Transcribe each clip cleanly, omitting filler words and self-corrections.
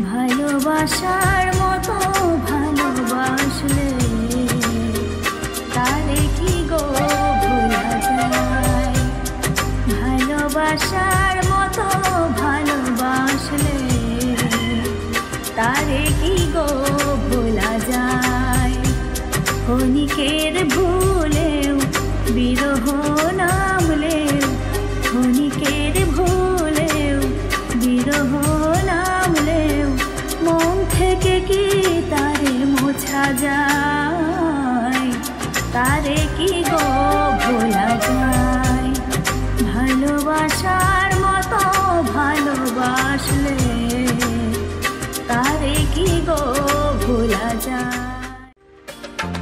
ভালোবাসার মতো ভালোবাসলে তারে কি গো ভোলা যায়। ভালোবাসার মতো ভালোবাসলে তারে কি গো ভোলা যায়। ক্ষণিকের ভুলেও বিরহ নামলেও, ক্ষণিকের ভুলেও বিরহ নামলেও মন থেকে কি তারে মোছা যায়। তারে কি গো ভোলা যায়। ভালোবাসার মতো ভালোবাসলে তারে কি গো ভোলা যায়।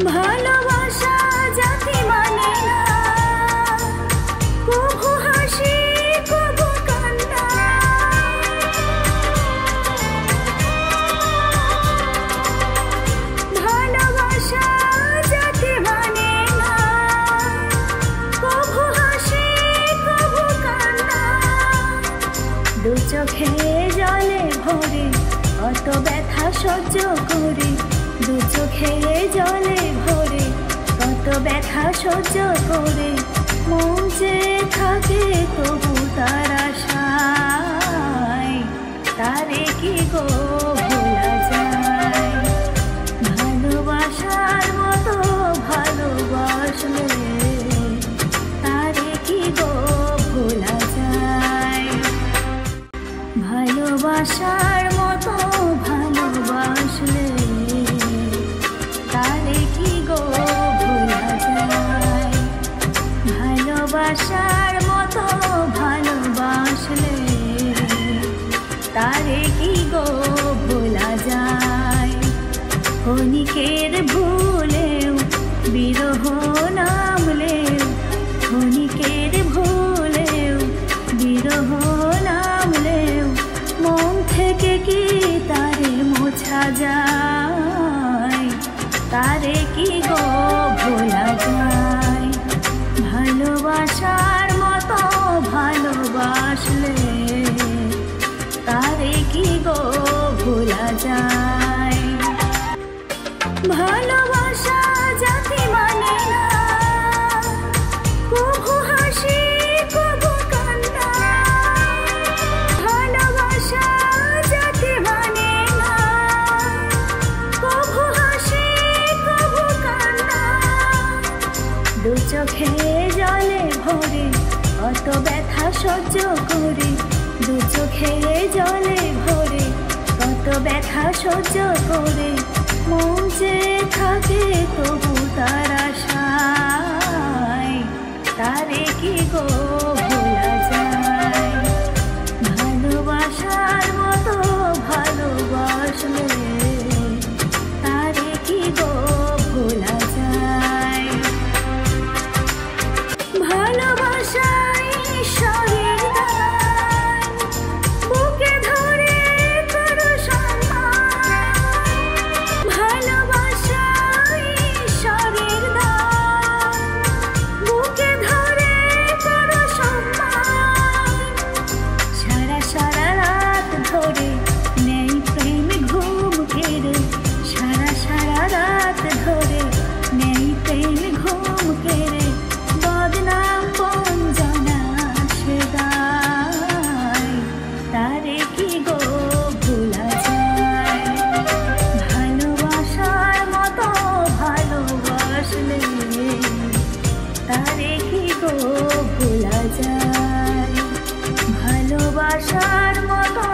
ভালোবাসা জাতি মানে না, কভু হাসি কভু কান্না। ভালোবাসা জাতি মানে না, কভু হাসি কভু কান্না। দু চোখে জলে ভরে কত ব্যথা সহ্য করে, দু চোখে জলে ভরে কত ব্যথা সহ্য করে মন যে থাকে তবু তার আশায়। তারে কি গো ভোলা যায়। ভালোবাসার মতো ভালোবাসলে তারে কি গো ভোলা যায়। ভালোবাসার মতো ভালোবাসলে তারে কি গো ভোলা যায়। ভালোবাসার মতো ভালোবাসলে তারে কি গো ভোলা যায়। ক্ষণিকের ভুলেও বিরহ নামলেও, ক্ষণিকের ভুলেও বিরহ নামলেও মন থেকে কি তারে মোছা যায়। তারে কি গো ভোলা যায়। ভালোবাসার মতো ভালোবাসলে তারে কি গো ভোলা যায়। ভালোবাসা জাতি মানে না, কভু হাসি কভু কান্না। ভালোবাসা জাতি মানে না, কভু হাসি কভু কান্না। দু চোখে জলে ভরে কত ব্যথা সহ্য করে, দু চোখে জলে ভরে কত ব্যথা সহ্য করে মন যে থাকে তবু তার আশায়। তারে কি গো ভোলা যায়। ভালোবাসার মতো ভালোবাসলে তারে কি গো ভোলা যায়। ভালোবাসা ঈশ্বরের দান, বুকে ধরে করো সম্মান। ভালোবাসা ঈশ্বরের দান, বুকে ধরে করো সম্মান। সারা সারা রাত ধরে নেই প্রেম ঘুম কেড়ে, সারা সারা রাত ধরে নেই প্রেম ঘুম কেড়ে বদনাম বঞ্জনা সে গায়। তারে কি গো ভোলা যায়। ভালোবাসার মতো ভালোবাসলে তারে কি গো ভোলা যায়। ভালোবাসার মতো